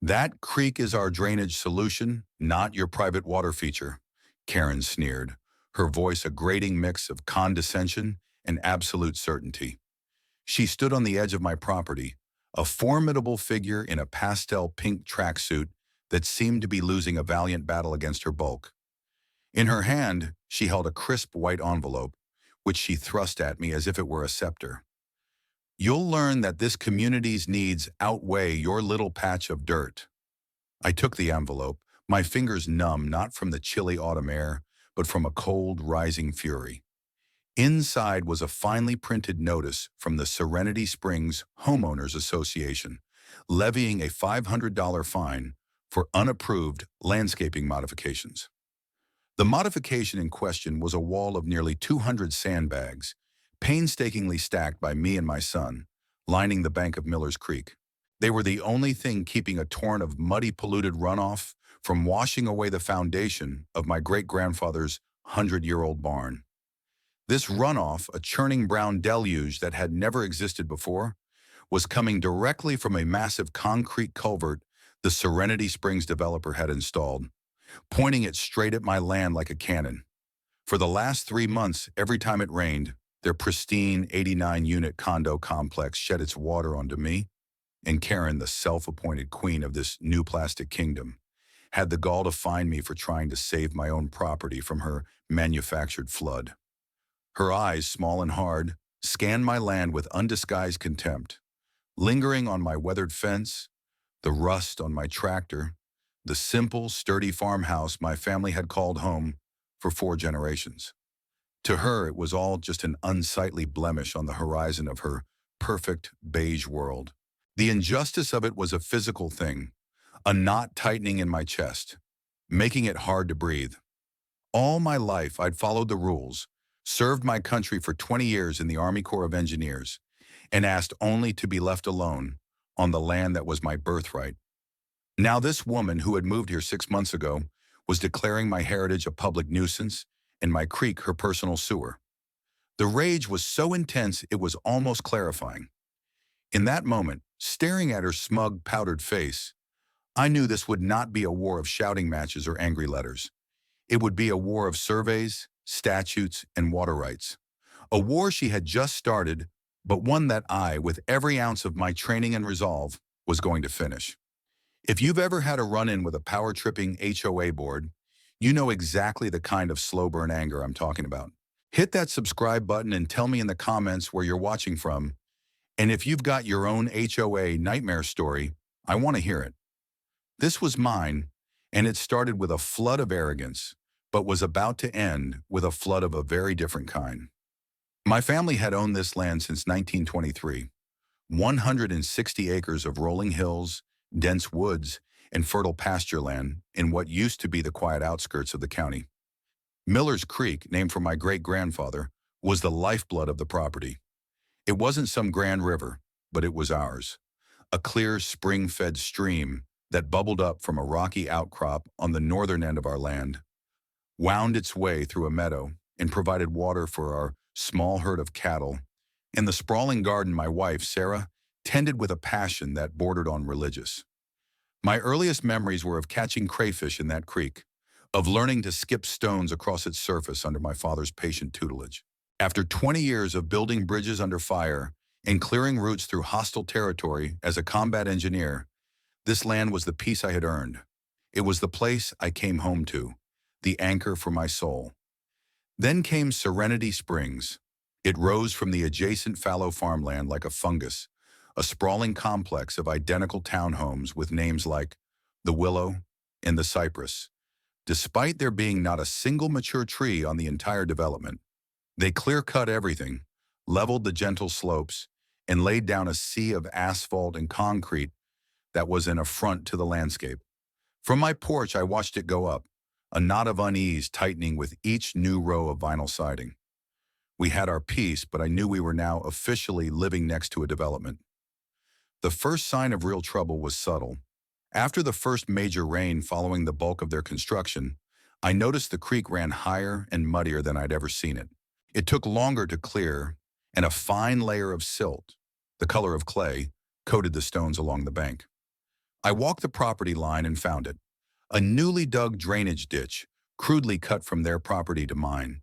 That creek is our drainage solution, not your private water feature, Karen sneered, her voice a grating mix of condescension and absolute certainty. She stood on the edge of my property, a formidable figure in a pastel pink tracksuit that seemed to be losing a valiant battle against her bulk. In her hand, she held a crisp white envelope, which she thrust at me as if it were a scepter. You'll learn that this community's needs outweigh your little patch of dirt. I took the envelope, my fingers numb not from the chilly autumn air, but from a cold, rising fury. Inside was a finely printed notice from the Serenity Springs Homeowners Association, levying a $500 fine for unapproved landscaping modifications. The modification in question was a wall of nearly 200 sandbags, painstakingly stacked by me and my son, lining the bank of Miller's Creek. They were the only thing keeping a torrent of muddy, polluted runoff from washing away the foundation of my great-grandfather's 100-year-old barn. This runoff, a churning brown deluge that had never existed before, was coming directly from a massive concrete culvert the Serenity Springs developer had installed, pointing it straight at my land like a cannon. For the last 3 months, every time it rained, their pristine 89-unit condo complex shed its water onto me, and Karen, the self-appointed queen of this new plastic kingdom, had the gall to fine me for trying to save my own property from her manufactured flood. Her eyes, small and hard, scanned my land with undisguised contempt, lingering on my weathered fence, the rust on my tractor, the simple, sturdy farmhouse my family had called home for 4 generations. To her, it was all just an unsightly blemish on the horizon of her perfect beige world. The injustice of it was a physical thing, a knot tightening in my chest, making it hard to breathe. All my life, I'd followed the rules, served my country for 20 years in the Army Corps of Engineers, and asked only to be left alone on the land that was my birthright. Now this woman who had moved here 6 months ago was declaring my heritage a public nuisance and my creek her personal sewer. The rage was so intense it was almost clarifying. In that moment, staring at her smug, powdered face, I knew this would not be a war of shouting matches or angry letters. It would be a war of surveys, statutes, and water rights. A war she had just started, but one that I, with every ounce of my training and resolve, was going to finish. If you've ever had a run-in with a power-tripping HOA board, you know exactly the kind of slow burn anger I'm talking about. Hit that subscribe button and tell me in the comments where you're watching from. And if you've got your own HOA nightmare story, I want to hear it. This was mine, and it started with a flood of arrogance, but was about to end with a flood of a very different kind. My family had owned this land since 1923, 160 acres of rolling hills, dense woods, and fertile pasture land in what used to be the quiet outskirts of the county. Miller's Creek, named for my great-grandfather, was the lifeblood of the property. It wasn't some grand river, but it was ours, a clear spring-fed stream that bubbled up from a rocky outcrop on the northern end of our land, wound its way through a meadow, and provided water for our small herd of cattle, and the sprawling garden my wife, Sarah, tended with a passion that bordered on religious. My earliest memories were of catching crayfish in that creek, of learning to skip stones across its surface under my father's patient tutelage. After 20 years of building bridges under fire and clearing routes through hostile territory as a combat engineer, this land was the peace I had earned. It was the place I came home to, the anchor for my soul. Then came Serenity Springs. It rose from the adjacent fallow farmland like a fungus, a sprawling complex of identical townhomes with names like the Willow and the Cypress. Despite there being not a single mature tree on the entire development, they clear-cut everything, leveled the gentle slopes, and laid down a sea of asphalt and concrete that was an affront to the landscape. From my porch, I watched it go up, a knot of unease tightening with each new row of vinyl siding. We had our peace, but I knew we were now officially living next to a development. The first sign of real trouble was subtle. After the first major rain following the bulk of their construction, I noticed the creek ran higher and muddier than I'd ever seen it. It took longer to clear, and a fine layer of silt, the color of clay, coated the stones along the bank. I walked the property line and found it. A newly dug drainage ditch, crudely cut from their property to mine,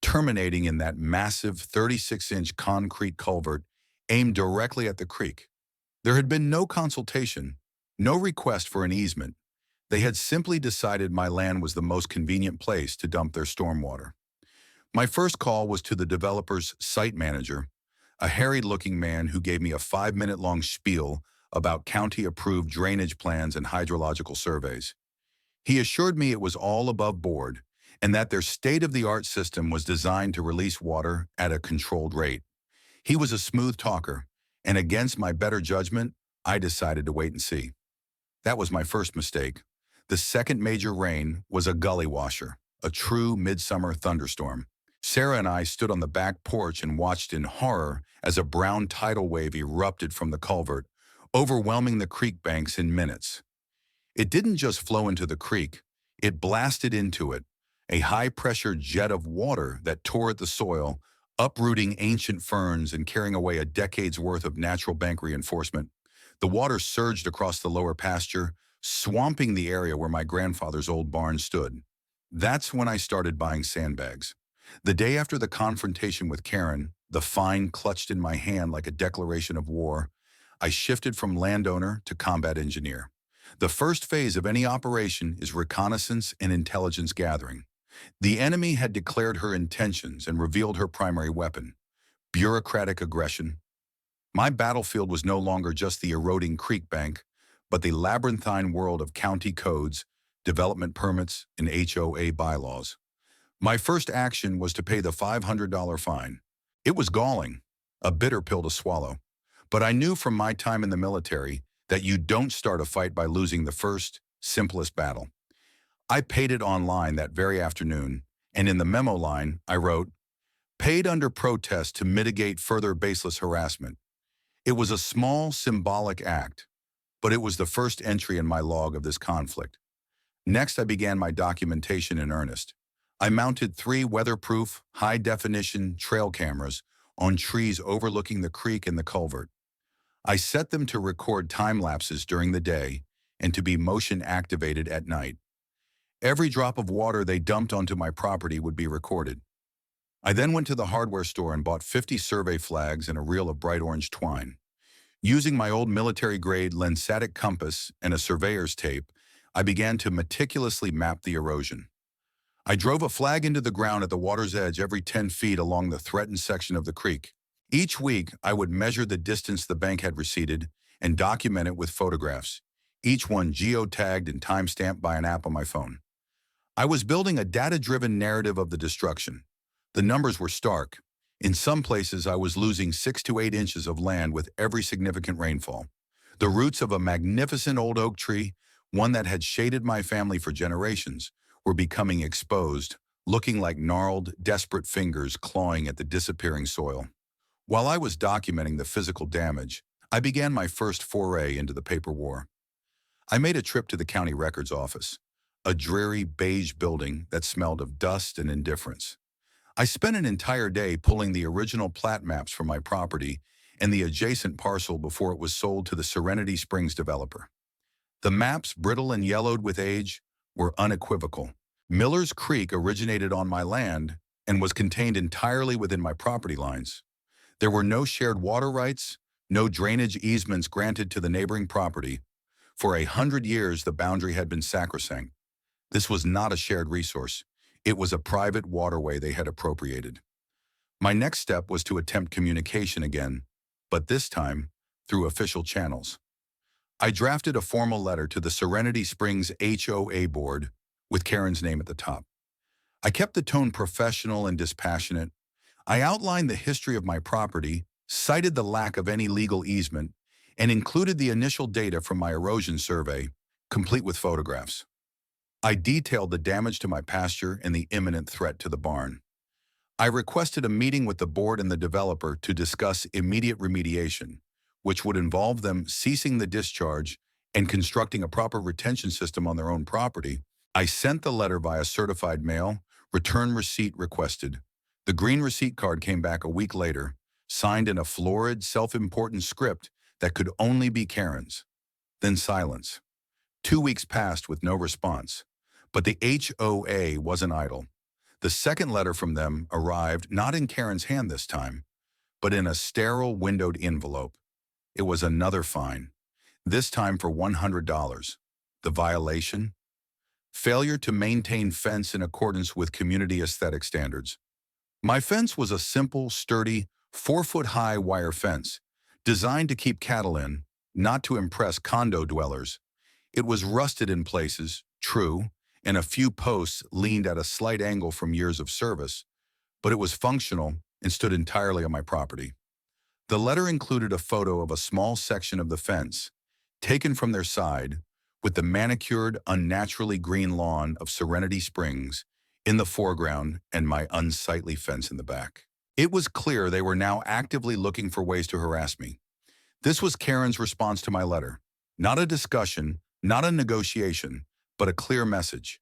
terminating in that massive 36-inch concrete culvert aimed directly at the creek. There had been no consultation, no request for an easement. They had simply decided my land was the most convenient place to dump their stormwater. My first call was to the developer's site manager, a harried-looking man who gave me a 5-minute-long spiel about county-approved drainage plans and hydrological surveys. He assured me it was all above board and that their state-of-the-art system was designed to release water at a controlled rate. He was a smooth talker, and against my better judgment, I decided to wait and see. That was my first mistake. The second major rain was a gully washer, a true midsummer thunderstorm. Sarah and I stood on the back porch and watched in horror as a brown tidal wave erupted from the culvert, overwhelming the creek banks in minutes. It didn't just flow into the creek, it blasted into it, a high-pressure jet of water that tore at the soil, uprooting ancient ferns and carrying away a decade's worth of natural bank reinforcement. The water surged across the lower pasture, swamping the area where my grandfather's old barn stood. That's when I started buying sandbags. The day after the confrontation with Karen, the fine clutched in my hand like a declaration of war, I shifted from landowner to combat engineer. The first phase of any operation is reconnaissance and intelligence gathering. The enemy had declared her intentions and revealed her primary weapon, bureaucratic aggression. My battlefield was no longer just the eroding creek bank, but the labyrinthine world of county codes, development permits, and HOA bylaws. My first action was to pay the $500 fine. It was galling, a bitter pill to swallow. But I knew from my time in the military that you don't start a fight by losing the first, simplest battle. I paid it online that very afternoon, and in the memo line, I wrote, "Paid under protest to mitigate further baseless harassment." It was a small, symbolic act, but it was the first entry in my log of this conflict. Next, I began my documentation in earnest. I mounted 3 weatherproof, high-definition trail cameras on trees overlooking the creek and the culvert. I set them to record time lapses during the day and to be motion-activated at night. Every drop of water they dumped onto my property would be recorded. I then went to the hardware store and bought 50 survey flags and a reel of bright orange twine. Using my old military-grade lensatic compass and a surveyor's tape, I began to meticulously map the erosion. I drove a flag into the ground at the water's edge every 10 feet along the threatened section of the creek. Each week, I would measure the distance the bank had receded and document it with photographs, each one geotagged and timestamped by an app on my phone. I was building a data-driven narrative of the destruction. The numbers were stark. In some places, I was losing 6 to 8 inches of land with every significant rainfall. The roots of a magnificent old oak tree, one that had shaded my family for generations, were becoming exposed, looking like gnarled, desperate fingers clawing at the disappearing soil. While I was documenting the physical damage, I began my first foray into the paper war. I made a trip to the county records office, a dreary beige building that smelled of dust and indifference. I spent an entire day pulling the original plat maps from my property and the adjacent parcel before it was sold to the Serenity Springs developer. The maps, brittle and yellowed with age, were unequivocal. Miller's Creek originated on my land and was contained entirely within my property lines. There were no shared water rights, no drainage easements granted to the neighboring property. For 100 years, the boundary had been sacrosanct. This was not a shared resource. It was a private waterway they had appropriated. My next step was to attempt communication again, but this time through official channels. I drafted a formal letter to the Serenity Springs HOA board with Karen's name at the top. I kept the tone professional and dispassionate. I outlined the history of my property, cited the lack of any legal easement, and included the initial data from my erosion survey, complete with photographs. I detailed the damage to my pasture and the imminent threat to the barn. I requested a meeting with the board and the developer to discuss immediate remediation, which would involve them ceasing the discharge and constructing a proper retention system on their own property. I sent the letter via certified mail, return receipt requested. The green receipt card came back a week later, signed in a florid, self-important script that could only be Karen's. Then silence. 2 weeks passed with no response. But the HOA wasn't idle. The second letter from them arrived not in Karen's hand this time, but in a sterile windowed envelope. It was another fine, this time for $100. The violation? Failure to maintain fence in accordance with community aesthetic standards. My fence was a simple, sturdy, 4-foot-high wire fence, designed to keep cattle in, not to impress condo dwellers. It was rusted in places, true, and a few posts leaned at a slight angle from years of service, but it was functional and stood entirely on my property. The letter included a photo of a small section of the fence, taken from their side, with the manicured, unnaturally green lawn of Serenity Springs in the foreground and my unsightly fence in the back. It was clear they were now actively looking for ways to harass me. This was Karen's response to my letter. Not a discussion, not a negotiation, but a clear message.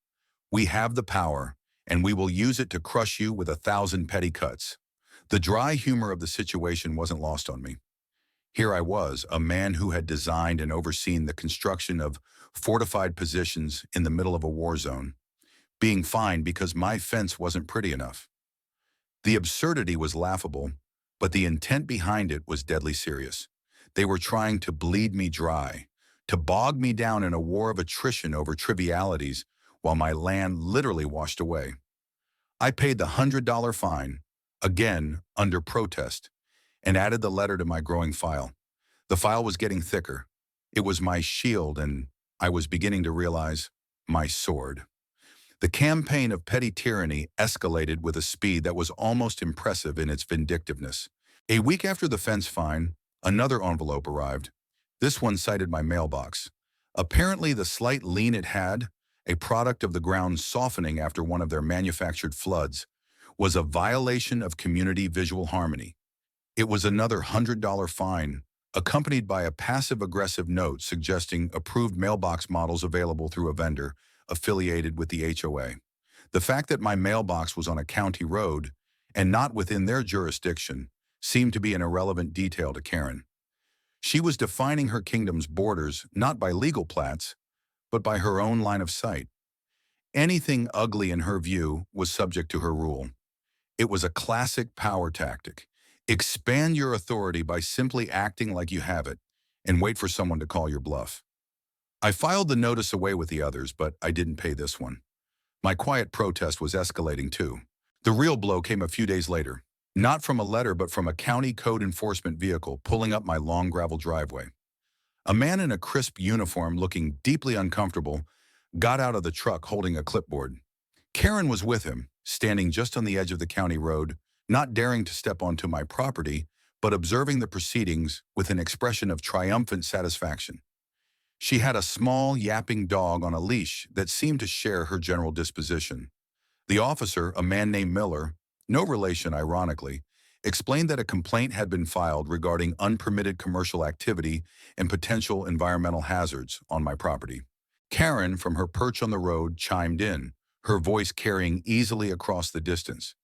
We have the power, and we will use it to crush you with 1,000 petty cuts. The dry humor of the situation wasn't lost on me. Here I was, a man who had designed and overseen the construction of fortified positions in the middle of a war zone, being fined because my fence wasn't pretty enough. The absurdity was laughable, but the intent behind it was deadly serious. They were trying to bleed me dry, to bog me down in a war of attrition over trivialities while my land literally washed away. I paid the $100 fine, again under protest, and added the letter to my growing file. The file was getting thicker. It was my shield, and I was beginning to realize my sword. The campaign of petty tyranny escalated with a speed that was almost impressive in its vindictiveness. A week after the fence fine, another envelope arrived. This one cited my mailbox. Apparently, the slight lean it had, a product of the ground softening after one of their manufactured floods, was a violation of community visual harmony. It was another $100 fine, accompanied by a passive-aggressive note suggesting approved mailbox models available through a vendor affiliated with the HOA. The fact that my mailbox was on a county road and not within their jurisdiction seemed to be an irrelevant detail to Karen. She was defining her kingdom's borders not by legal plats, but by her own line of sight. Anything ugly in her view was subject to her rule. It was a classic power tactic. Expand your authority by simply acting like you have it, and wait for someone to call your bluff. I filed the notice away with the others, but I didn't pay this one. My quiet protest was escalating too. The real blow came a few days later, not from a letter but from a county code enforcement vehicle pulling up my long gravel driveway. A man in a crisp uniform looking deeply uncomfortable got out of the truck holding a clipboard. Karen was with him, standing just on the edge of the county road, not daring to step onto my property, but observing the proceedings with an expression of triumphant satisfaction. She had a small, yapping dog on a leash that seemed to share her general disposition. The officer, a man named Miller, no relation ironically, explained that a complaint had been filed regarding unpermitted commercial activity and potential environmental hazards on my property. Karen, from her perch on the road, chimed in, her voice carrying easily across the distance.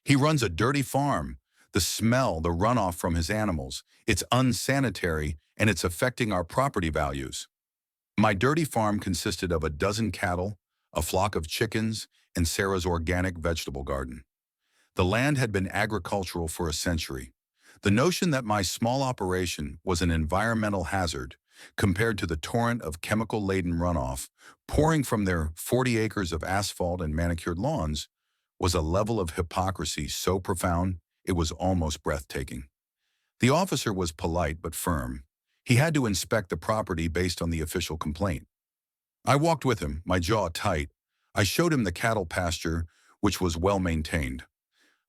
He runs a dirty farm. The smell, the runoff from his animals, it's unsanitary and it's affecting our property values. My dirty farm consisted of a dozen cattle, a flock of chickens, and Sarah's organic vegetable garden. The land had been agricultural for a century. The notion that my small operation was an environmental hazard compared to the torrent of chemical-laden runoff pouring from their 40 acres of asphalt and manicured lawns was a level of hypocrisy so profound it was almost breathtaking. The officer was polite but firm. He had to inspect the property based on the official complaint. I walked with him, my jaw tight. I showed him the cattle pasture, which was well maintained.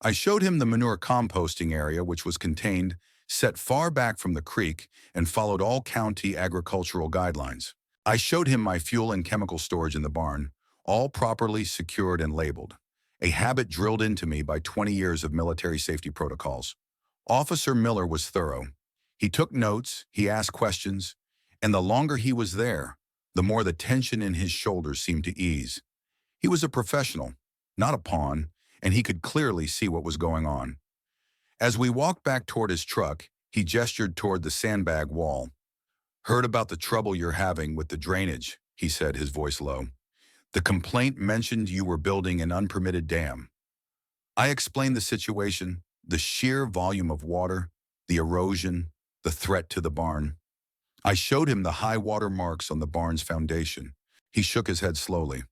I showed him the manure composting area, which was contained, set far back from the creek, and followed all county agricultural guidelines. I showed him my fuel and chemical storage in the barn, all properly secured and labeled, a habit drilled into me by 20 years of military safety protocols. Officer Miller was thorough. He took notes, he asked questions, and the longer he was there, the more the tension in his shoulders seemed to ease. He was a professional, not a pawn, and he could clearly see what was going on. As we walked back toward his truck, he gestured toward the sandbag wall. Heard about the trouble you're having with the drainage, he said, his voice low. The complaint mentioned you were building an unpermitted dam. I explained the situation, the sheer volume of water, the erosion, the threat to the barn. I showed him the high water marks on the barn's foundation. He shook his head slowly.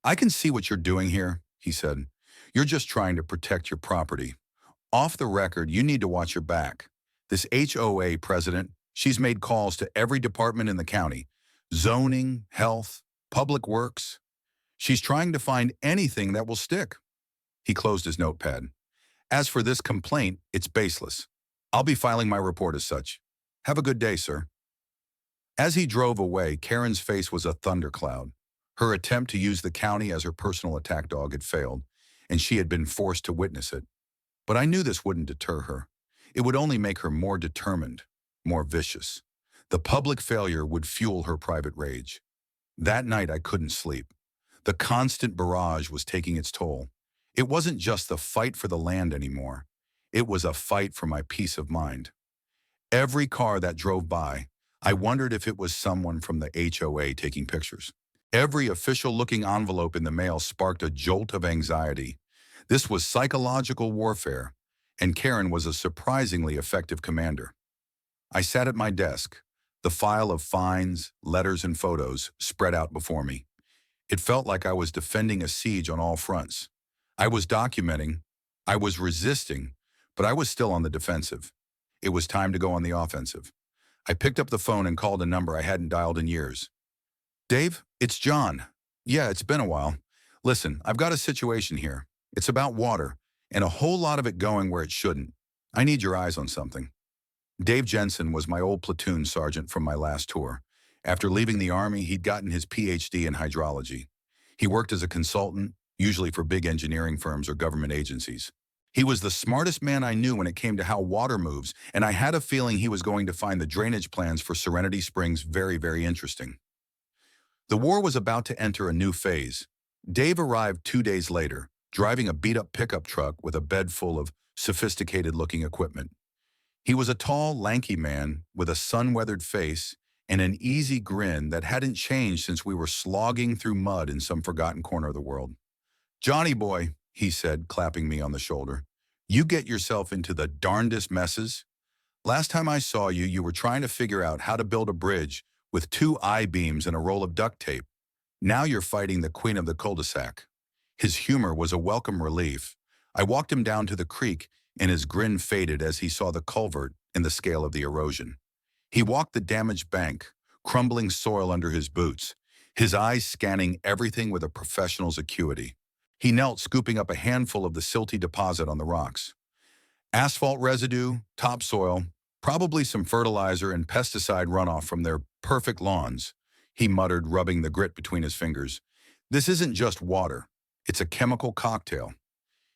I can see what you're doing here, he said. You're just trying to protect your property. Off the record, you need to watch your back. This HOA president, she's made calls to every department in the county. Zoning, health, public works. She's trying to find anything that will stick. He closed his notepad. As for this complaint, it's baseless. I'll be filing my report as such. Have a good day, sir. As he drove away, Karen's face was a thundercloud. Her attempt to use the county as her personal attack dog had failed, and she had been forced to witness it. But I knew this wouldn't deter her. It would only make her more determined, more vicious. The public failure would fuel her private rage. That night, I couldn't sleep. The constant barrage was taking its toll. It wasn't just the fight for the land anymore. It was a fight for my peace of mind. Every car that drove by, I wondered if it was someone from the HOA taking pictures. Every official-looking envelope in the mail sparked a jolt of anxiety. This was psychological warfare, and Karen was a surprisingly effective commander. I sat at my desk, the file of fines, letters, and photos spread out before me. It felt like I was defending a siege on all fronts. I was documenting, I was resisting, but I was still on the defensive. It was time to go on the offensive. I picked up the phone and called a number I hadn't dialed in years. Dave, it's John. Yeah, it's been a while. Listen, I've got a situation here. It's about water, and a whole lot of it going where it shouldn't. I need your eyes on something. Dave Jensen was my old platoon sergeant from my last tour. After leaving the Army, he'd gotten his PhD in hydrology. He worked as a consultant, usually for big engineering firms or government agencies. He was the smartest man I knew when it came to how water moves, and I had a feeling he was going to find the drainage plans for Serenity Springs very, very interesting. The war was about to enter a new phase. Dave arrived 2 days later, driving a beat-up pickup truck with a bed full of sophisticated-looking equipment. He was a tall, lanky man with a sun-weathered face and an easy grin that hadn't changed since we were slogging through mud in some forgotten corner of the world. "Johnny boy," he said, clapping me on the shoulder, "you get yourself into the darndest messes. Last time I saw you, you were trying to figure out how to build a bridge with 2 I-beams and a roll of duct tape. Now you're fighting the queen of the cul-de-sac." His humor was a welcome relief. I walked him down to the creek, and his grin faded as he saw the culvert and the scale of the erosion. He walked the damaged bank, crumbling soil under his boots, his eyes scanning everything with a professional's acuity. He knelt, scooping up a handful of the silty deposit on the rocks. Asphalt residue, topsoil, probably some fertilizer and pesticide runoff from their perfect lawns, he muttered, rubbing the grit between his fingers. This isn't just water. It's a chemical cocktail.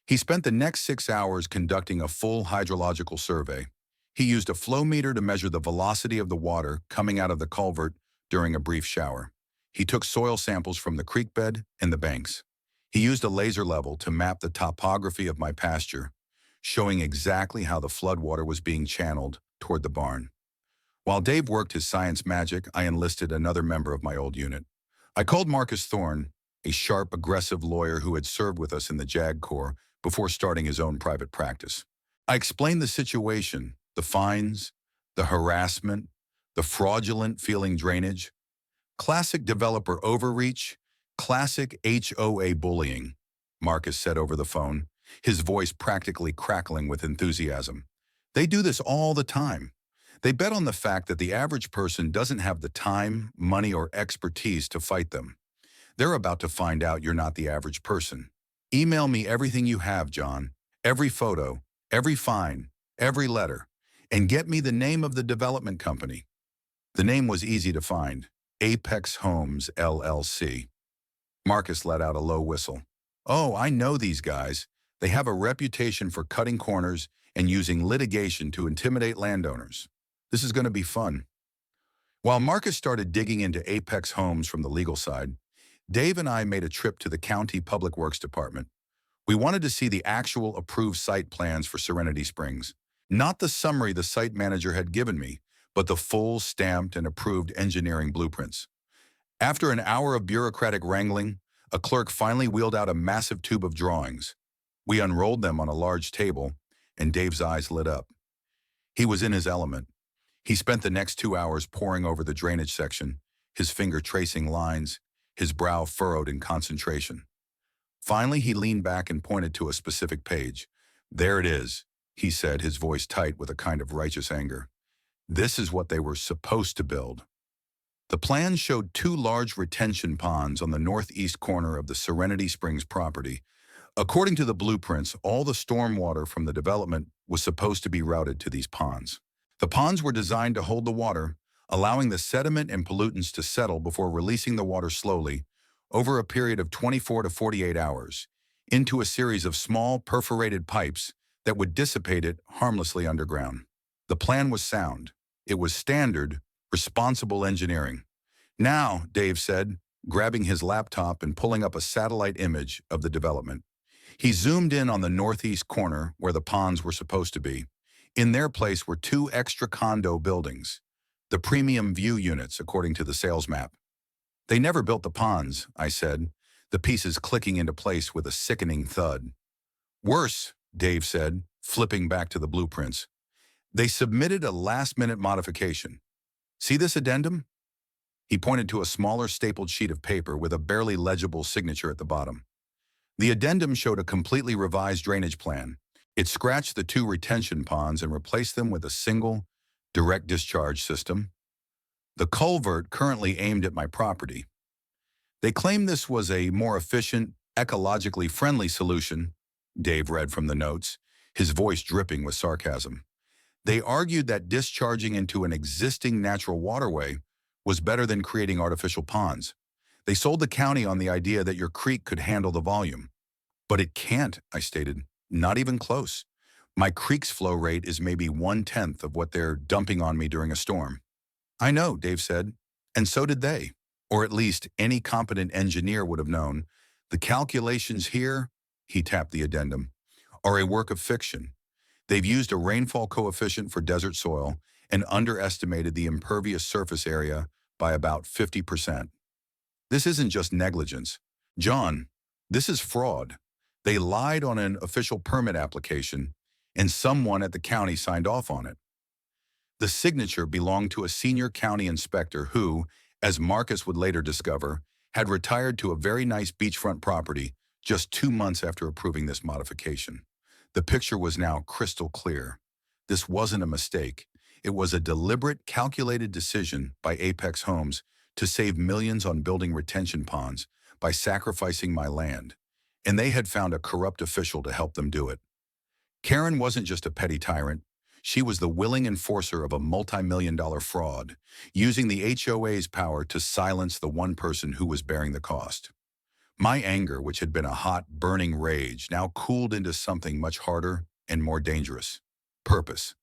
He spent the next 6 hours conducting a full hydrological survey. He used a flow meter to measure the velocity of the water coming out of the culvert during a brief shower. He took soil samples from the creek bed and the banks. He used a laser level to map the topography of my pasture, showing exactly how the floodwater was being channeled toward the barn. While Dave worked his science magic, I enlisted another member of my old unit. I called Marcus Thorne, a sharp, aggressive lawyer who had served with us in the JAG Corps before starting his own private practice. I explained the situation, the fines, the harassment, the fraudulent-feeling drainage, classic developer overreach, classic HOA bullying, Marcus said over the phone, his voice practically crackling with enthusiasm. They do this all the time. They bet on the fact that the average person doesn't have the time, money, or expertise to fight them. They're about to find out you're not the average person. Email me everything you have, John, every photo, every fine, every letter, and get me the name of the development company. The name was easy to find, Apex Homes, LLC. Marcus let out a low whistle. Oh, I know these guys. They have a reputation for cutting corners and using litigation to intimidate landowners. This is going to be fun. While Marcus started digging into Apex Homes from the legal side, Dave and I made a trip to the County Public Works Department. We wanted to see the actual approved site plans for Serenity Springs, not the summary the site manager had given me, but the full, stamped, and approved engineering blueprints. After an hour of bureaucratic wrangling, a clerk finally wheeled out a massive tube of drawings. We unrolled them on a large table, and Dave's eyes lit up. He was in his element. He spent the next 2 hours poring over the drainage section, his finger tracing lines, his brow furrowed in concentration. Finally, he leaned back and pointed to a specific page. "There it is," he said, his voice tight with a kind of righteous anger. "This is what they were supposed to build." The plan showed 2 large retention ponds on the northeast corner of the Serenity Springs property. According to the blueprints, all the stormwater from the development was supposed to be routed to these ponds. The ponds were designed to hold the water, allowing the sediment and pollutants to settle before releasing the water slowly, over a period of 24 to 48 hours, into a series of small perforated pipes that would dissipate it harmlessly underground. The plan was sound. It was standard, responsible engineering. "Now," Dave said, grabbing his laptop and pulling up a satellite image of the development. He zoomed in on the northeast corner where the ponds were supposed to be. In their place were 2 extra condo buildings, the premium view units according to the sales map. "They never built the ponds," I said, the pieces clicking into place with a sickening thud. "Worse," Dave said, flipping back to the blueprints. "They submitted a last-minute modification. See this addendum?" He pointed to a smaller stapled sheet of paper with a barely legible signature at the bottom. The addendum showed a completely revised drainage plan. It scratched the 2 retention ponds and replaced them with a single, direct discharge system. The culvert currently aimed at my property. They claimed this was a more efficient, ecologically friendly solution, Dave read from the notes, his voice dripping with sarcasm. They argued that discharging into an existing natural waterway was better than creating artificial ponds. They sold the county on the idea that your creek could handle the volume. "But it can't," I stated. "Not even close. My creek's flow rate is maybe 1/10 of what they're dumping on me during a storm." "I know," Dave said, "and so did they. Or at least any competent engineer would have known. The calculations here," he tapped the addendum, "are a work of fiction. They've used a rainfall coefficient for desert soil and underestimated the impervious surface area by about 50%. This isn't just negligence. John, this is fraud. They lied on an official permit application, and someone at the county signed off on it. The signature belonged to a senior county inspector who, as Marcus would later discover, had retired to a very nice beachfront property just 2 months after approving this modification. The picture was now crystal clear. This wasn't a mistake. It was a deliberate, calculated decision by Apex Homes to save millions on building retention ponds by sacrificing my land, and they had found a corrupt official to help them do it. Karen wasn't just a petty tyrant. She was the willing enforcer of a multi-million-dollar fraud, using the HOA's power to silence the one person who was bearing the cost. My anger, which had been a hot, burning rage, now cooled into something much harder and more dangerous: purpose.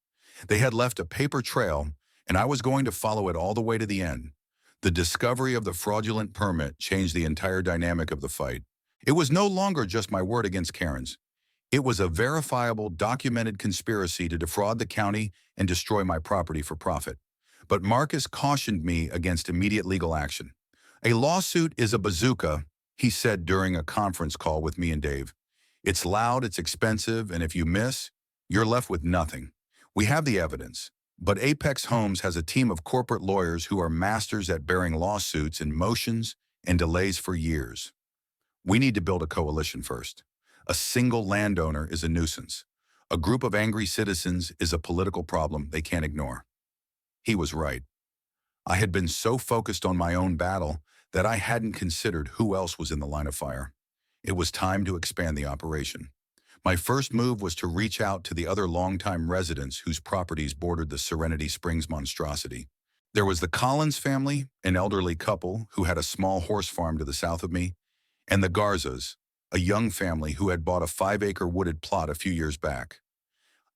They had left a paper trail, and I was going to follow it all the way to the end. The discovery of the fraudulent permit changed the entire dynamic of the fight. It was no longer just my word against Karen's. It was a verifiable, documented conspiracy to defraud the county and destroy my property for profit. But Marcus cautioned me against immediate legal action. "A lawsuit is a bazooka," he said during a conference call with me and Dave. "It's loud, it's expensive, and if you miss, you're left with nothing. We have the evidence, but Apex Homes has a team of corporate lawyers who are masters at bearing lawsuits and motions and delays for years. We need to build a coalition first. A single landowner is a nuisance. A group of angry citizens is a political problem they can't ignore." He was right. I had been so focused on my own battle that I hadn't considered who else was in the line of fire. It was time to expand the operation. My first move was to reach out to the other longtime residents whose properties bordered the Serenity Springs monstrosity. There was the Collins family, an elderly couple who had a small horse farm to the south of me, and the Garzas, a young family who had bought a 5-acre wooded plot a few years back.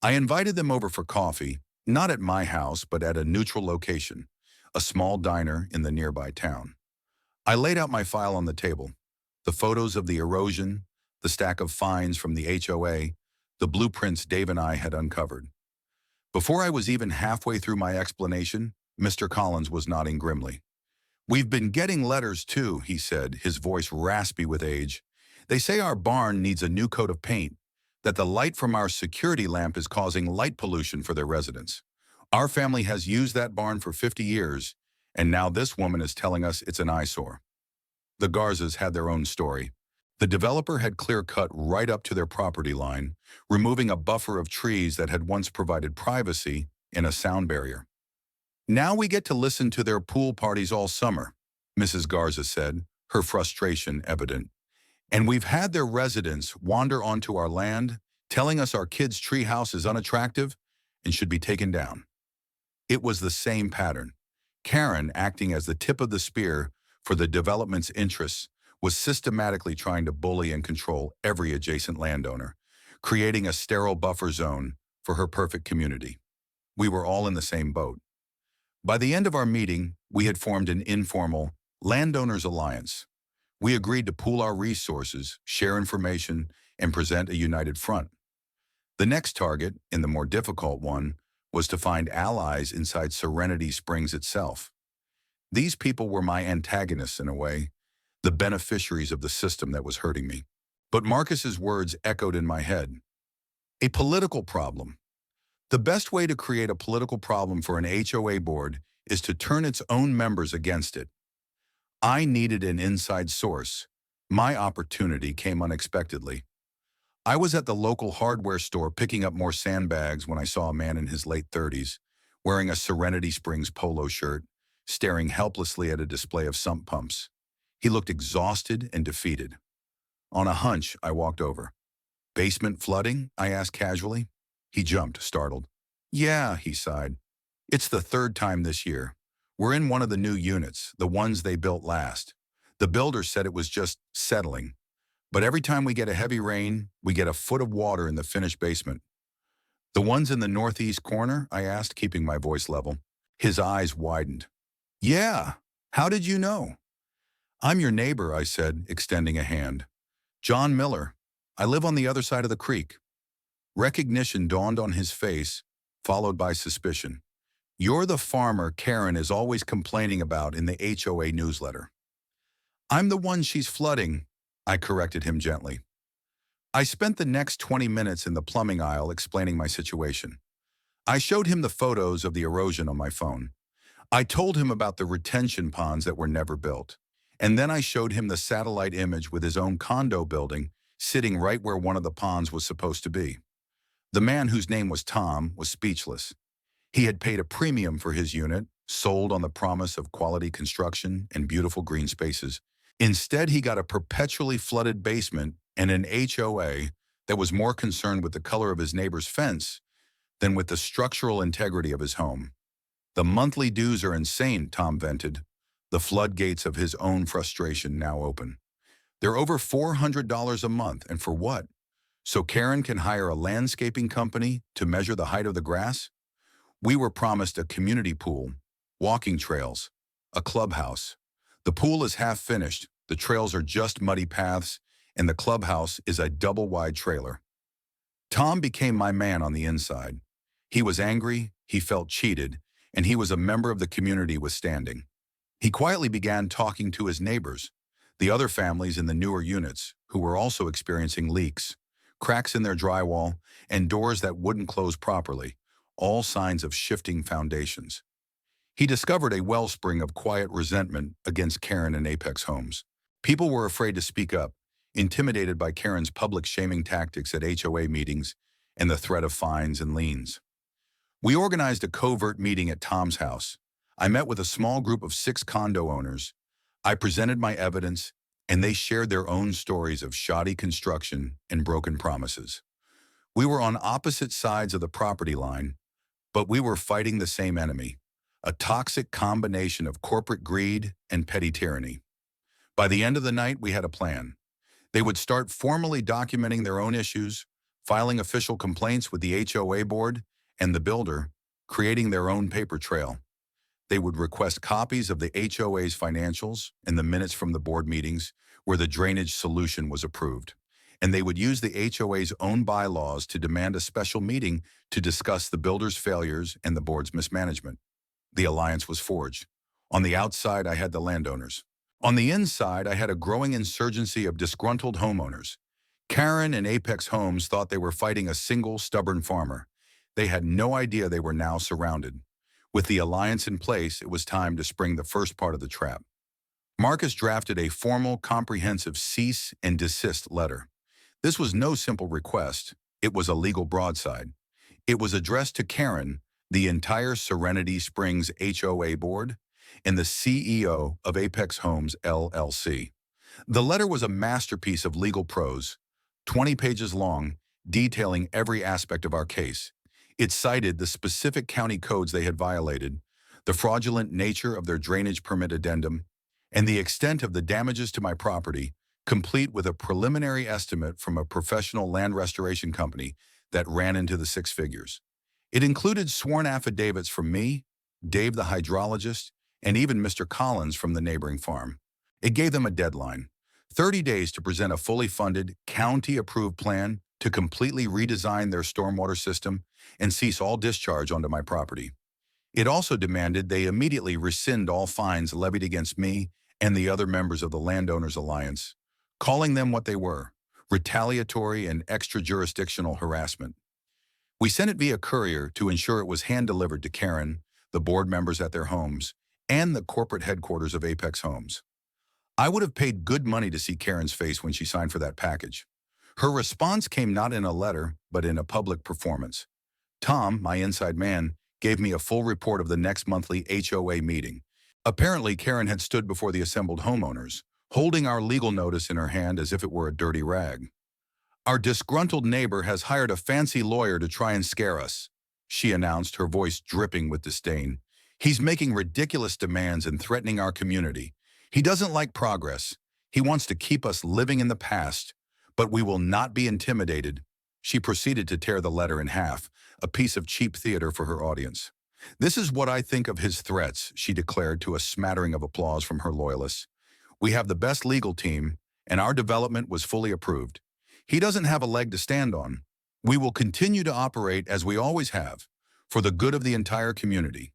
I invited them over for coffee, not at my house, but at a neutral location, a small diner in the nearby town. I laid out my file on the table: the photos of the erosion, the stack of fines from the HOA, the blueprints Dave and I had uncovered. Before I was even halfway through my explanation, Mr. Collins was nodding grimly. "We've been getting letters too," he said, his voice raspy with age. "They say our barn needs a new coat of paint, that the light from our security lamp is causing light pollution for their residents. Our family has used that barn for 50 years, and now this woman is telling us it's an eyesore." The Garzas had their own story. The developer had clear-cut right up to their property line, removing a buffer of trees that had once provided privacy and a sound barrier. "Now we get to listen to their pool parties all summer," Mrs. Garza said, her frustration evident. "And we've had their residents wander onto our land, telling us our kids' treehouse is unattractive and should be taken down." It was the same pattern. Karen, acting as the tip of the spear for the development's interests, was systematically trying to bully and control every adjacent landowner, creating a sterile buffer zone for her perfect community. We were all in the same boat. By the end of our meeting, we had formed an informal landowners alliance. We agreed to pool our resources, share information, and present a united front. The next target, and the more difficult one, was to find allies inside Serenity Springs itself. These people were my antagonists in a way, the beneficiaries of the system that was hurting me. But Marcus's words echoed in my head. A political problem. The best way to create a political problem for an HOA board is to turn its own members against it. I needed an inside source. My opportunity came unexpectedly. I was at the local hardware store picking up more sandbags when I saw a man in his late 30s, wearing a Serenity Springs polo shirt, staring helplessly at a display of sump pumps. He looked exhausted and defeated. On a hunch, I walked over. "Basement flooding?" I asked casually. He jumped, startled. "Yeah," he sighed. "It's the third time this year. We're in one of the new units, the ones they built last. The builder said it was just settling. But every time we get a heavy rain, we get a foot of water in the finished basement." "The ones in the northeast corner?" I asked, keeping my voice level. His eyes widened. "Yeah. How did you know?" "I'm your neighbor," I said, extending a hand. "John Miller. I live on the other side of the creek." Recognition dawned on his face, followed by suspicion. "You're the farmer Karen is always complaining about in the HOA newsletter." "I'm the one she's flooding," I corrected him gently. I spent the next 20 minutes in the plumbing aisle explaining my situation. I showed him the photos of the erosion on my phone. I told him about the retention ponds that were never built. And then I showed him the satellite image with his own condo building sitting right where one of the ponds was supposed to be. The man, whose name was Tom, was speechless. He had paid a premium for his unit, sold on the promise of quality construction and beautiful green spaces. Instead, he got a perpetually flooded basement and an HOA that was more concerned with the color of his neighbor's fence than with the structural integrity of his home. "The monthly dues are insane," Tom vented, the floodgates of his own frustration now open. "They're over $400 a month, and for what? So Karen can hire a landscaping company to measure the height of the grass?" We were promised a community pool, walking trails, a clubhouse. The pool is half finished, the trails are just muddy paths, and the clubhouse is a double-wide trailer. Tom became my man on the inside. He was angry, he felt cheated, and he was a member of the community with standing. He quietly began talking to his neighbors, the other families in the newer units, who were also experiencing leaks, cracks in their drywall, and doors that wouldn't close properly, all signs of shifting foundations. He discovered a wellspring of quiet resentment against Karen and Apex Homes. People were afraid to speak up, intimidated by Karen's public shaming tactics at HOA meetings and the threat of fines and liens. We organized a covert meeting at Tom's house. I met with a small group of 6 condo owners. I presented my evidence, and they shared their own stories of shoddy construction and broken promises. We were on opposite sides of the property line, but we were fighting the same enemy, a toxic combination of corporate greed and petty tyranny. By the end of the night, we had a plan. They would start formally documenting their own issues, filing official complaints with the HOA board and the builder, creating their own paper trail. They would request copies of the HOA's financials and the minutes from the board meetings where the drainage solution was approved. and they would use the HOA's own bylaws to demand a special meeting to discuss the builder's failures and the board's mismanagement. The alliance was forged. On the outside, I had the landowners. On the inside, I had a growing insurgency of disgruntled homeowners. Karen and Apex Homes thought they were fighting a single stubborn farmer. They had no idea they were now surrounded. With the alliance in place, it was time to spring the first part of the trap. Marcus drafted a formal, comprehensive cease and desist letter. This was no simple request. It was a legal broadside. It was addressed to Karen, the entire Serenity Springs HOA board, and the CEO of Apex Homes, LLC. The letter was a masterpiece of legal prose, 20 pages long, detailing every aspect of our case. It cited the specific county codes they had violated, the fraudulent nature of their drainage permit addendum, and the extent of the damages to my property, complete with a preliminary estimate from a professional land restoration company that ran into the six figures. It included sworn affidavits from me, Dave the hydrologist, and even Mr. Collins from the neighboring farm. It gave them a deadline, 30 days to present a fully funded, county-approved plan to completely redesign their stormwater system and cease all discharge onto my property. It also demanded they immediately rescind all fines levied against me and the other members of the Landowners Alliance, calling them what they were, retaliatory and extra-jurisdictional harassment. We sent it via courier to ensure it was hand-delivered to Karen, the board members at their homes, and the corporate headquarters of Apex Homes. I would have paid good money to see Karen's face when she signed for that package. Her response came not in a letter, but in a public performance. Tom, my inside man, gave me a full report of the next monthly HOA meeting. Apparently, Karen had stood before the assembled homeowners, holding our legal notice in her hand as if it were a dirty rag. "Our disgruntled neighbor has hired a fancy lawyer to try and scare us," she announced, her voice dripping with disdain. "He's making ridiculous demands and threatening our community. He doesn't like progress. He wants to keep us living in the past, but we will not be intimidated." She proceeded to tear the letter in half, a piece of cheap theater for her audience. "This is what I think of his threats," she declared to a smattering of applause from her loyalists. "We have the best legal team, and our development was fully approved. He doesn't have a leg to stand on. We will continue to operate as we always have, for the good of the entire community."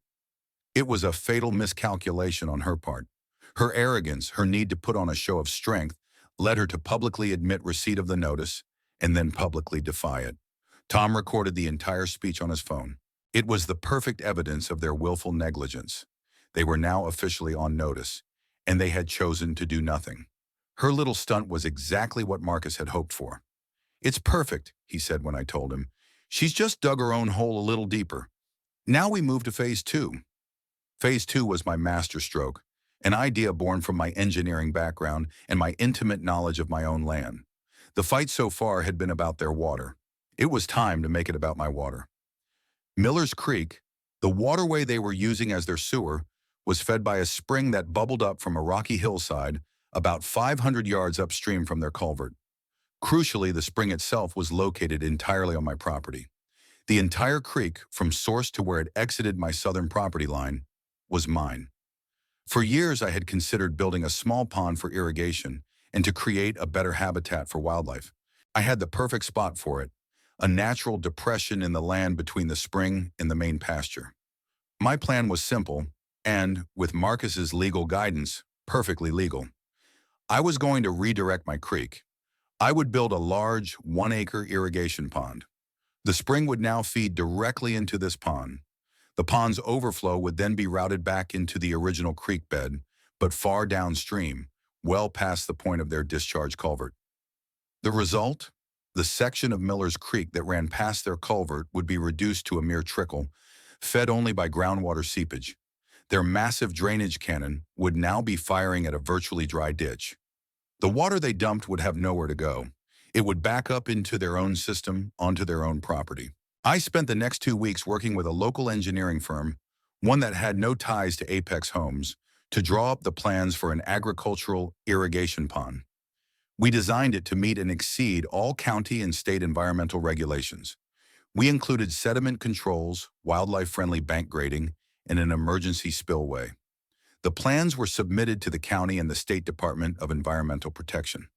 It was a fatal miscalculation on her part. Her arrogance, her need to put on a show of strength, led her to publicly admit receipt of the notice and then publicly defy it. Tom recorded the entire speech on his phone. It was the perfect evidence of their willful negligence. They were now officially on notice, and they had chosen to do nothing. Her little stunt was exactly what Marcus had hoped for. "It's perfect," he said when I told him. "She's just dug her own hole a little deeper. Now we move to phase 2. Phase 2 was my masterstroke, an idea born from my engineering background and my intimate knowledge of my own land. The fight so far had been about their water. It was time to make it about my water. Miller's Creek, the waterway they were using as their sewer, was fed by a spring that bubbled up from a rocky hillside about 500 yards upstream from their culvert. Crucially, the spring itself was located entirely on my property. The entire creek, from source to where it exited my southern property line, was mine. For years, I had considered building a small pond for irrigation and to create a better habitat for wildlife. I had the perfect spot for it, a natural depression in the land between the spring and the main pasture. My plan was simple and, with Marcus's legal guidance, perfectly legal. I was going to redirect my creek. I would build a large, 1-acre irrigation pond. The spring would now feed directly into this pond. The pond's overflow would then be routed back into the original creek bed, but far downstream, well past the point of their discharge culvert. The result? The section of Miller's Creek that ran past their culvert would be reduced to a mere trickle, fed only by groundwater seepage. Their massive drainage cannon would now be firing at a virtually dry ditch. The water they dumped would have nowhere to go. It would back up into their own system, onto their own property. I spent the next 2 weeks working with a local engineering firm, one that had no ties to Apex Homes, to draw up the plans for an agricultural irrigation pond. We designed it to meet and exceed all county and state environmental regulations. We included sediment controls, wildlife-friendly bank grading, and an emergency spillway. The plans were submitted to the county and the State Department of Environmental Protection.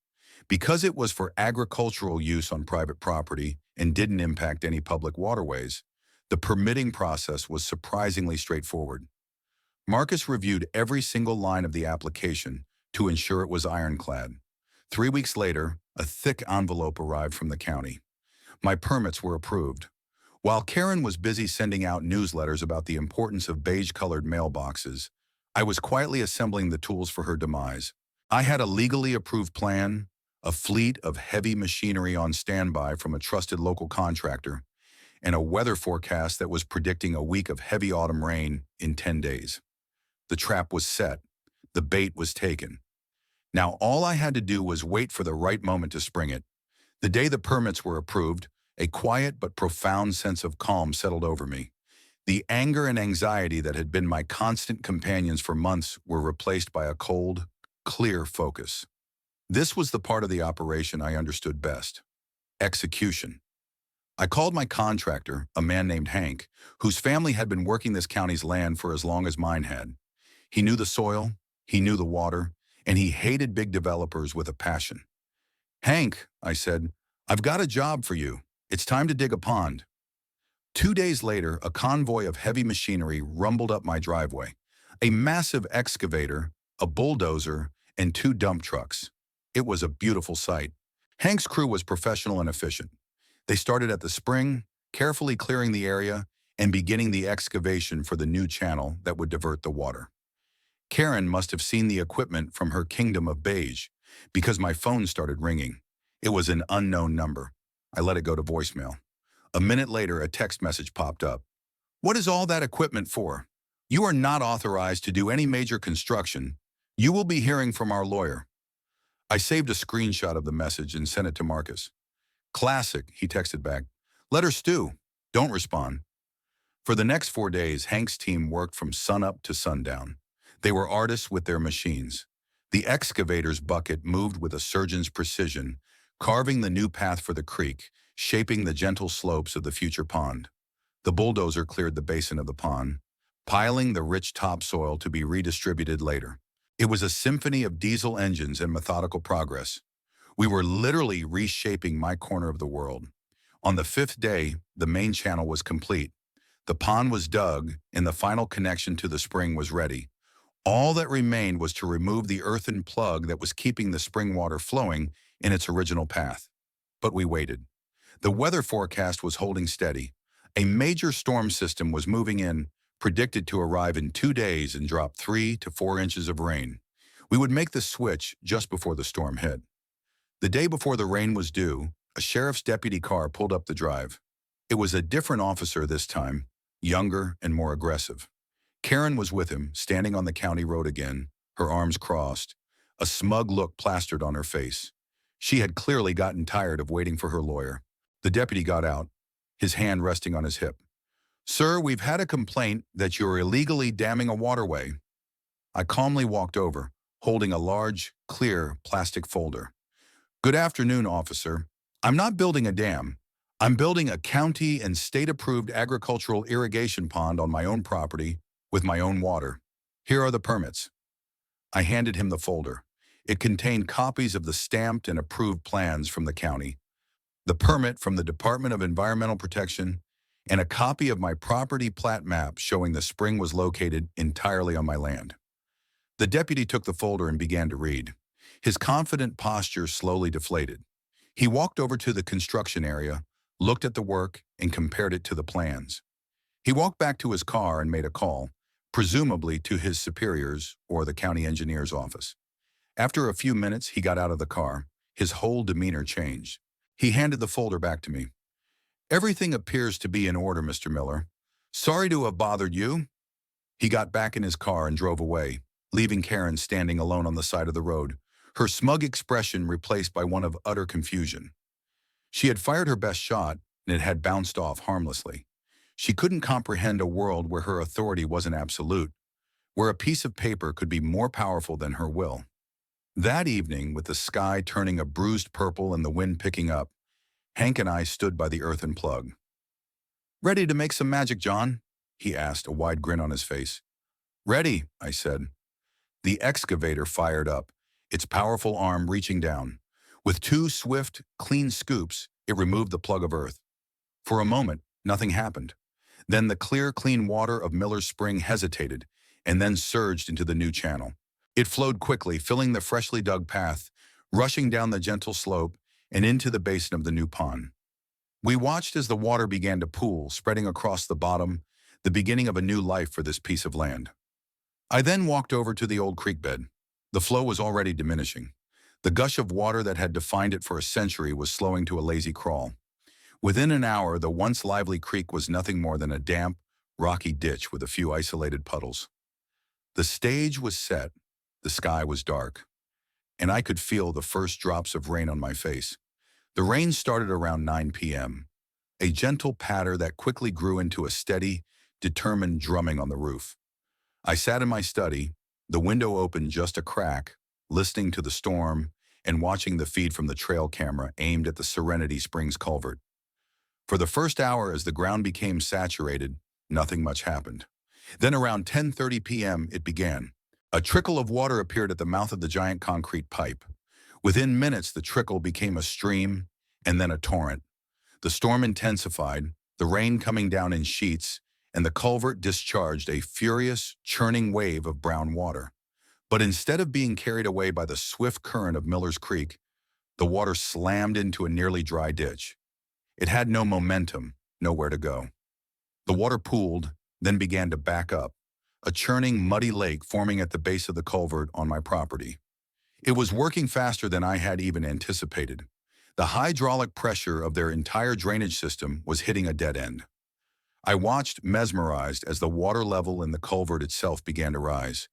Because it was for agricultural use on private property and didn't impact any public waterways, the permitting process was surprisingly straightforward. Marcus reviewed every single line of the application to ensure it was ironclad. 3 weeks later, a thick envelope arrived from the county. My permits were approved. While Karen was busy sending out newsletters about the importance of beige-colored mailboxes, I was quietly assembling the tools for her demise. I had a legally approved plan, a fleet of heavy machinery on standby from a trusted local contractor, and a weather forecast that was predicting a week of heavy autumn rain in 10 days. The trap was set. The bait was taken. Now all I had to do was wait for the right moment to spring it. The day the permits were approved, a quiet but profound sense of calm settled over me. The anger and anxiety that had been my constant companions for months were replaced by a cold, clear focus. This was the part of the operation I understood best: execution. I called my contractor, a man named Hank, whose family had been working this county's land for as long as mine had. He knew the soil, he knew the water, and he hated big developers with a passion. "Hank," I said, "I've got a job for you. It's time to dig a pond." 2 days later, a convoy of heavy machinery rumbled up my driveway. A massive excavator, a bulldozer, and 2 dump trucks. It was a beautiful sight. Hank's crew was professional and efficient. They started at the spring, carefully clearing the area and beginning the excavation for the new channel that would divert the water. Karen must have seen the equipment from her kingdom of beige, because my phone started ringing. It was an unknown number. I let it go to voicemail. A minute later, a text message popped up. "What is all that equipment for? You are not authorized to do any major construction. You will be hearing from our lawyer." I saved a screenshot of the message and sent it to Marcus. "Classic," he texted back. "Let her stew. Don't respond." For the next 4 days, Hank's team worked from sunup to sundown. They were artists with their machines. The excavator's bucket moved with a surgeon's precision, carving the new path for the creek, shaping the gentle slopes of the future pond. The bulldozer cleared the basin of the pond, piling the rich topsoil to be redistributed later. It was a symphony of diesel engines and methodical progress. We were literally reshaping my corner of the world. On the 5th day, the main channel was complete. The pond was dug, and the final connection to the spring was ready. All that remained was to remove the earthen plug that was keeping the spring water flowing in its original path. But we waited. The weather forecast was holding steady. A major storm system was moving in, predicted to arrive in 2 days and drop 3 to 4 inches of rain. We would make the switch just before the storm hit. The day before the rain was due, a sheriff's deputy car pulled up the drive. It was a different officer this time, younger and more aggressive. Karen was with him, standing on the county road again, her arms crossed, a smug look plastered on her face. She had clearly gotten tired of waiting for her lawyer. The deputy got out, his hand resting on his hip. "Sir, we've had a complaint that you're illegally damming a waterway." I calmly walked over, holding a large, clear plastic folder. "Good afternoon, officer. I'm not building a dam. I'm building a county and state-approved agricultural irrigation pond on my own property with my own water. Here are the permits." I handed him the folder. It contained copies of the stamped and approved plans from the county, the permit from the Department of Environmental Protection, and a copy of my property plat map showing the spring was located entirely on my land. The deputy took the folder and began to read. His confident posture slowly deflated. He walked over to the construction area, looked at the work, and compared it to the plans. He walked back to his car and made a call, presumably to his superiors or the county engineer's office. After a few minutes, he got out of the car. His whole demeanor changed. He handed the folder back to me. "Everything appears to be in order, Mr. Miller. Sorry to have bothered you." He got back in his car and drove away, leaving Karen standing alone on the side of the road, her smug expression replaced by one of utter confusion. She had fired her best shot, and it had bounced off harmlessly. She couldn't comprehend a world where her authority wasn't absolute, where a piece of paper could be more powerful than her will. That evening, with the sky turning a bruised purple and the wind picking up, Hank and I stood by the earthen plug. "Ready to make some magic, John?" he asked, a wide grin on his face. "Ready," I said. The excavator fired up, its powerful arm reaching down. With two swift, clean scoops, it removed the plug of earth. For a moment, nothing happened. Then the clear, clean water of Miller's Spring hesitated and then surged into the new channel. It flowed quickly, filling the freshly dug path, rushing down the gentle slope and into the basin of the new pond. We watched as the water began to pool, spreading across the bottom, the beginning of a new life for this piece of land. I then walked over to the old creek bed. The flow was already diminishing. The gush of water that had defined it for a century was slowing to a lazy crawl. Within an hour, the once lively creek was nothing more than a damp, rocky ditch with a few isolated puddles. The stage was set, the sky was dark, and I could feel the first drops of rain on my face. The rain started around 9 p.m., a gentle patter that quickly grew into a steady, determined drumming on the roof. I sat in my study, the window open just a crack, listening to the storm and watching the feed from the trail camera aimed at the Serenity Springs culvert. For the first hour, as the ground became saturated, nothing much happened. Then around 10:30 p.m., it began. A trickle of water appeared at the mouth of the giant concrete pipe. Within minutes, the trickle became a stream and then a torrent. The storm intensified, the rain coming down in sheets, and the culvert discharged a furious, churning wave of brown water. But instead of being carried away by the swift current of Miller's Creek, the water slammed into a nearly dry ditch. It had no momentum, nowhere to go. The water pooled, then began to back up, a churning, muddy lake forming at the base of the culvert on my property. It was working faster than I had even anticipated. The hydraulic pressure of their entire drainage system was hitting a dead end. I watched, mesmerized, as the water level in the culvert itself began to rise.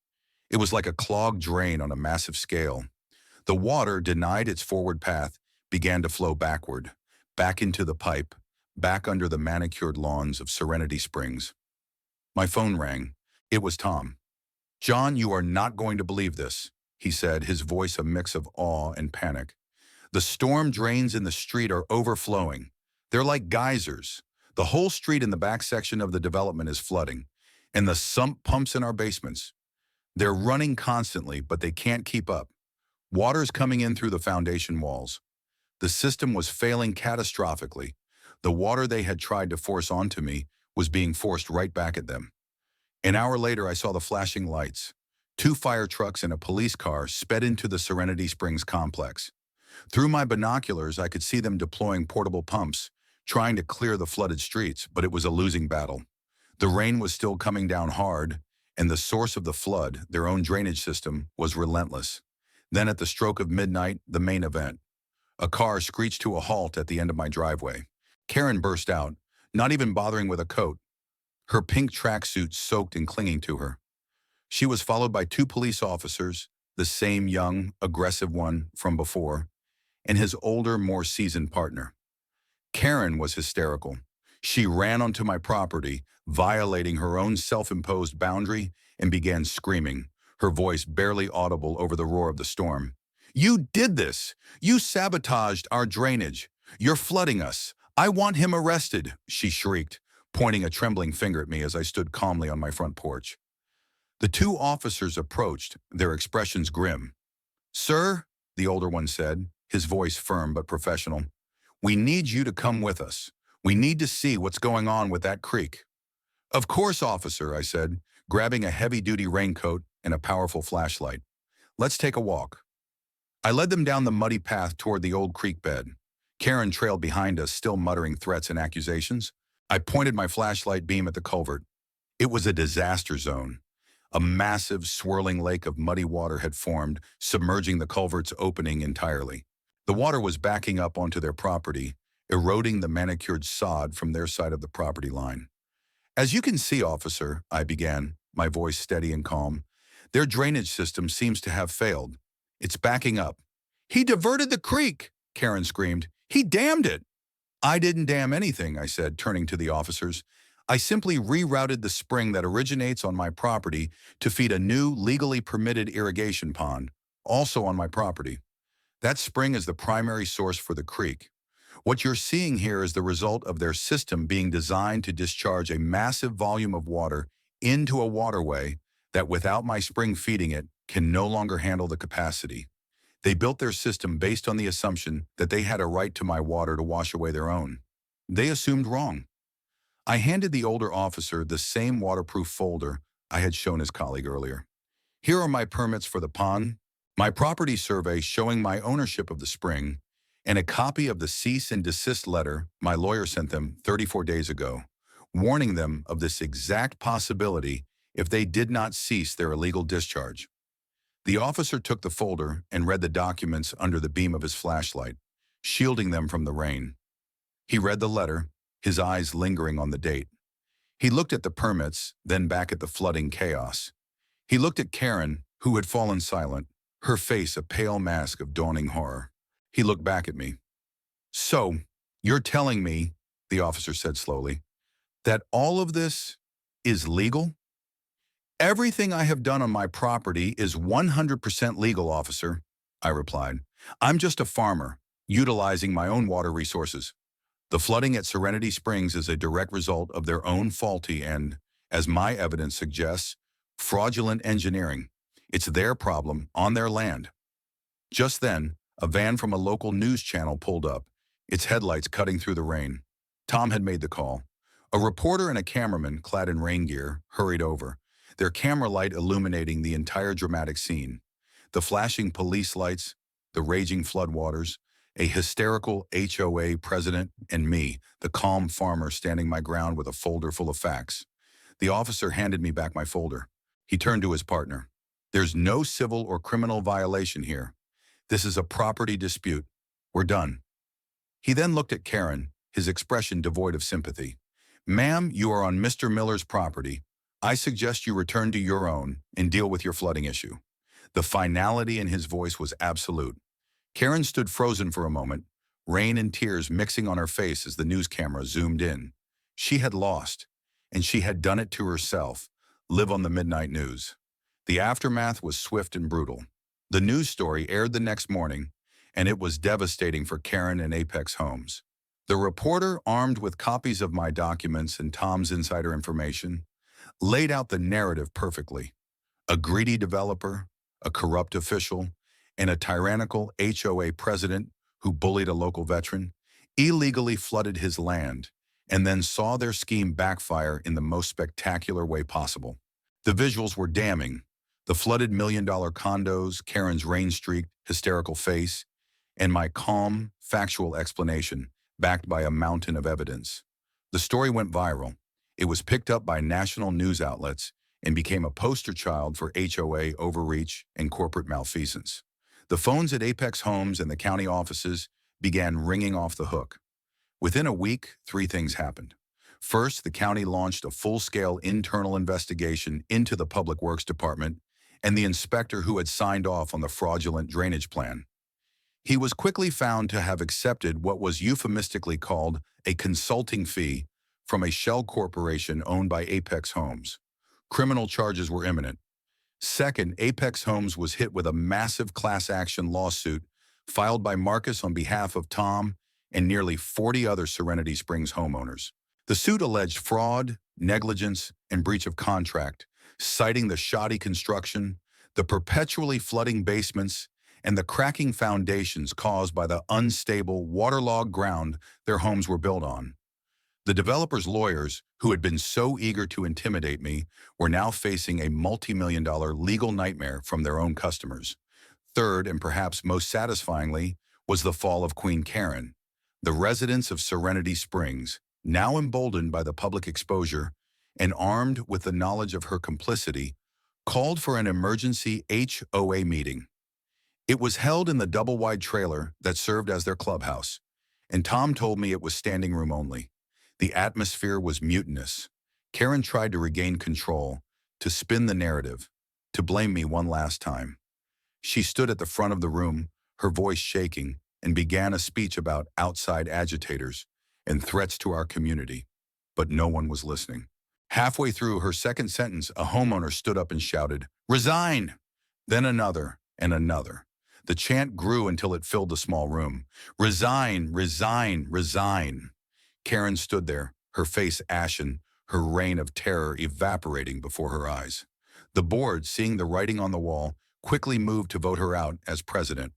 It was like a clogged drain on a massive scale. The water, denied its forward path, began to flow backward, back into the pipe, back under the manicured lawns of Serenity Springs. My phone rang. It was Tom. "John, you are not going to believe this," he said, his voice a mix of awe and panic. "The storm drains in the street are overflowing. They're like geysers. The whole street in the back section of the development is flooding, and the sump pumps in our basements. They're running constantly, but they can't keep up. Water's coming in through the foundation walls. The system was failing catastrophically. The water they had tried to force onto me was being forced right back at them." An hour later, I saw the flashing lights. 2 fire trucks and a police car sped into the Serenity Springs complex. Through my binoculars, I could see them deploying portable pumps, trying to clear the flooded streets, but it was a losing battle. The rain was still coming down hard, and the source of the flood, their own drainage system, was relentless. Then at the stroke of midnight, the main event. A car screeched to a halt at the end of my driveway. Karen burst out, not even bothering with a coat, her pink tracksuit soaked and clinging to her. She was followed by 2 police officers, the same young, aggressive one from before, and his older, more seasoned partner. Karen was hysterical. She ran onto my property, violating her own self-imposed boundary, and began screaming, her voice barely audible over the roar of the storm. "You did this! You sabotaged our drainage! You're flooding us! I want him arrested!" she shrieked, pointing a trembling finger at me as I stood calmly on my front porch. The 2 officers approached, their expressions grim. "Sir," the older one said, his voice firm but professional, "we need you to come with us. We need to see what's going on with that creek." "Of course, officer," I said, grabbing a heavy-duty raincoat and a powerful flashlight. "Let's take a walk." I led them down the muddy path toward the old creek bed. Karen trailed behind us, still muttering threats and accusations. I pointed my flashlight beam at the culvert. It was a disaster zone. A massive, swirling lake of muddy water had formed, submerging the culvert's opening entirely. The water was backing up onto their property, eroding the manicured sod from their side of the property line. "As you can see, officer," I began, my voice steady and calm, "their drainage system seems to have failed. It's backing up." "He diverted the creek!" Karen screamed. "He dammed it!" "I didn't dam anything," I said, turning to the officers. "I simply rerouted the spring that originates on my property to feed a new, legally permitted irrigation pond, also on my property. That spring is the primary source for the creek. What you're seeing here is the result of their system being designed to discharge a massive volume of water into a waterway that, without my spring feeding it, can no longer handle the capacity. They built their system based on the assumption that they had a right to my water to wash away their own. They assumed wrong. I handed the older officer the same waterproof folder I had shown his colleague earlier. Here are my permits for the pond, my property survey showing my ownership of the spring, and a copy of the cease and desist letter my lawyer sent them 34 days ago, warning them of this exact possibility if they did not cease their illegal discharge. The officer took the folder and read the documents under the beam of his flashlight, shielding them from the rain. He read the letter, his eyes lingering on the date. He looked at the permits, then back at the flooding chaos. He looked at Karen, who had fallen silent, her face a pale mask of dawning horror. He looked back at me. "So, you're telling me," the officer said slowly, "that all of this is legal?" "Everything I have done on my property is 100% legal, officer," I replied. "I'm just a farmer, utilizing my own water resources. The flooding at Serenity Springs is a direct result of their own faulty and, as my evidence suggests, fraudulent engineering. It's their problem on their land." Just then, a van from a local news channel pulled up, its headlights cutting through the rain. Tom had made the call. A reporter and a cameraman, clad in rain gear, hurried over, their camera light illuminating the entire dramatic scene. The flashing police lights, the raging floodwaters, a hysterical HOA president, and me, the calm farmer standing my ground with a folder full of facts. The officer handed me back my folder. He turned to his partner. "There's no civil or criminal violation here. This is a property dispute. We're done." He then looked at Karen, his expression devoid of sympathy. "Ma'am, you are on Mr. Miller's property. I suggest you return to your own and deal with your flooding issue." The finality in his voice was absolute. Karen stood frozen for a moment, rain and tears mixing on her face as the news camera zoomed in. She had lost, and she had done it to herself, live on the midnight news. The aftermath was swift and brutal. The news story aired the next morning, and it was devastating for Karen and Apex Homes. The reporter, armed with copies of my documents and Tom's insider information, laid out the narrative perfectly. A greedy developer, a corrupt official, and a tyrannical HOA president who bullied a local veteran, illegally flooded his land, and then saw their scheme backfire in the most spectacular way possible. The visuals were damning. The flooded million-dollar condos, Karen's rain-streaked, hysterical face, and my calm, factual explanation, backed by a mountain of evidence. The story went viral. It was picked up by national news outlets and became a poster child for HOA overreach and corporate malfeasance. The phones at Apex Homes and the county offices began ringing off the hook. Within a week, 3 things happened. First, the county launched a full-scale internal investigation into the Public Works Department and the inspector who had signed off on the fraudulent drainage plan. He was quickly found to have accepted what was euphemistically called a consulting fee from a shell corporation owned by Apex Homes. Criminal charges were imminent. Second, Apex Homes was hit with a massive class action lawsuit filed by Marcus on behalf of Tom and nearly 40 other Serenity Springs homeowners. The suit alleged fraud, negligence, and breach of contract, citing the shoddy construction, the perpetually flooding basements, and the cracking foundations caused by the unstable, waterlogged ground their homes were built on. The developers' lawyers, who had been so eager to intimidate me, were now facing a multi-million-dollar legal nightmare from their own customers. Third, and perhaps most satisfyingly, was the fall of Queen Karen. The residents of Serenity Springs, now emboldened by the public exposure and armed with the knowledge of her complicity, called for an emergency HOA meeting. It was held in the double-wide trailer that served as their clubhouse, and Tom told me it was standing room only. The atmosphere was mutinous. Karen tried to regain control, to spin the narrative, to blame me one last time. She stood at the front of the room, her voice shaking, and began a speech about outside agitators and threats to our community. But no one was listening. Halfway through her second sentence, a homeowner stood up and shouted, "Resign!" Then another and another. The chant grew until it filled the small room. "Resign, resign, resign." Karen stood there, her face ashen, her reign of terror evaporating before her eyes. The board, seeing the writing on the wall, quickly moved to vote her out as president.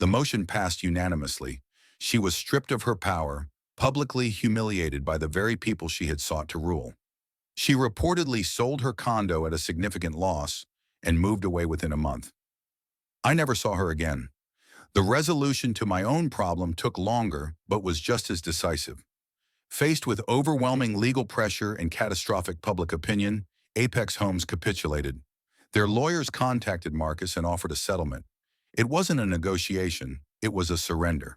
The motion passed unanimously. She was stripped of her power, publicly humiliated by the very people she had sought to rule. She reportedly sold her condo at a significant loss and moved away within a month. I never saw her again. The resolution to my own problem took longer, but was just as decisive. Faced with overwhelming legal pressure and catastrophic public opinion, Apex Homes capitulated. Their lawyers contacted Marcus and offered a settlement. It wasn't a negotiation, it was a surrender.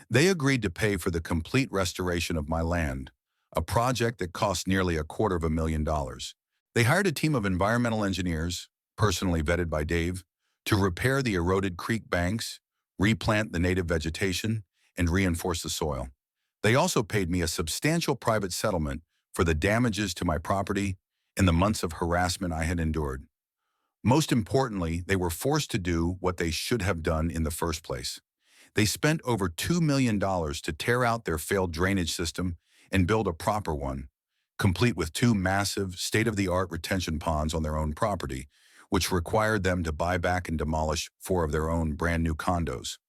They agreed to pay for the complete restoration of my land, a project that cost nearly $250,000. They hired a team of environmental engineers, personally vetted by Dave, to repair the eroded creek banks, replant the native vegetation, and reinforce the soil. They also paid me a substantial private settlement for the damages to my property and the months of harassment I had endured. Most importantly, they were forced to do what they should have done in the first place. They spent over $2 million to tear out their failed drainage system and build a proper one, complete with 2 massive, state-of-the-art retention ponds on their own property, which required them to buy back and demolish 4 of their own brand-new condos.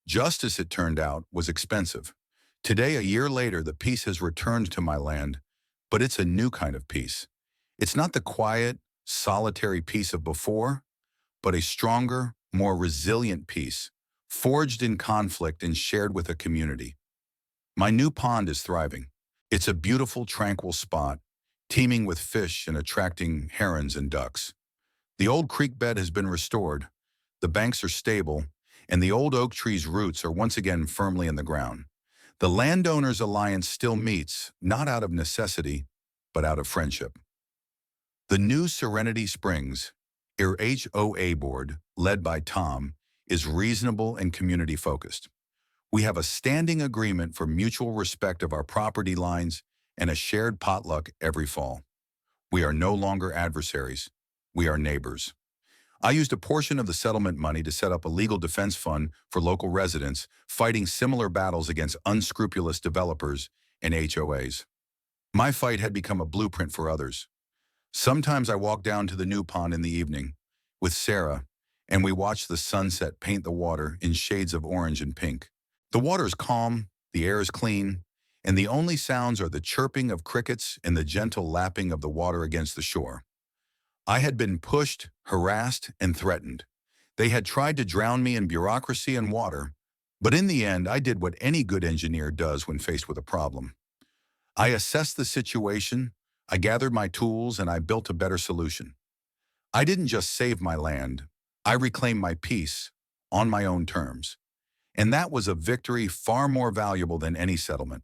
Justice, it turned out, was expensive. Today, a year later, the peace has returned to my land, but it's a new kind of peace. It's not the quiet, solitary peace of before, but a stronger, more resilient peace, forged in conflict and shared with a community. My new pond is thriving. It's a beautiful, tranquil spot, teeming with fish and attracting herons and ducks. The old creek bed has been restored, the banks are stable, and the old oak tree's roots are once again firmly in the ground. The Landowners Alliance still meets, not out of necessity, but out of friendship. The new Serenity Springs, HOA board, led by Tom, is reasonable and community-focused. We have a standing agreement for mutual respect of our property lines and a shared potluck every fall. We are no longer adversaries. We are neighbors. I used a portion of the settlement money to set up a legal defense fund for local residents fighting similar battles against unscrupulous developers and HOAs. My fight had become a blueprint for others. Sometimes I walk down to the new pond in the evening with Sarah, and we watch the sunset paint the water in shades of orange and pink. The water is calm, the air is clean, and the only sounds are the chirping of crickets and the gentle lapping of the water against the shore. I had been pushed, harassed, and threatened. They had tried to drown me in bureaucracy and water, but in the end, I did what any good engineer does when faced with a problem. I assessed the situation, I gathered my tools, and I built a better solution. I didn't just save my land, I reclaimed my peace on my own terms. And that was a victory far more valuable than any settlement.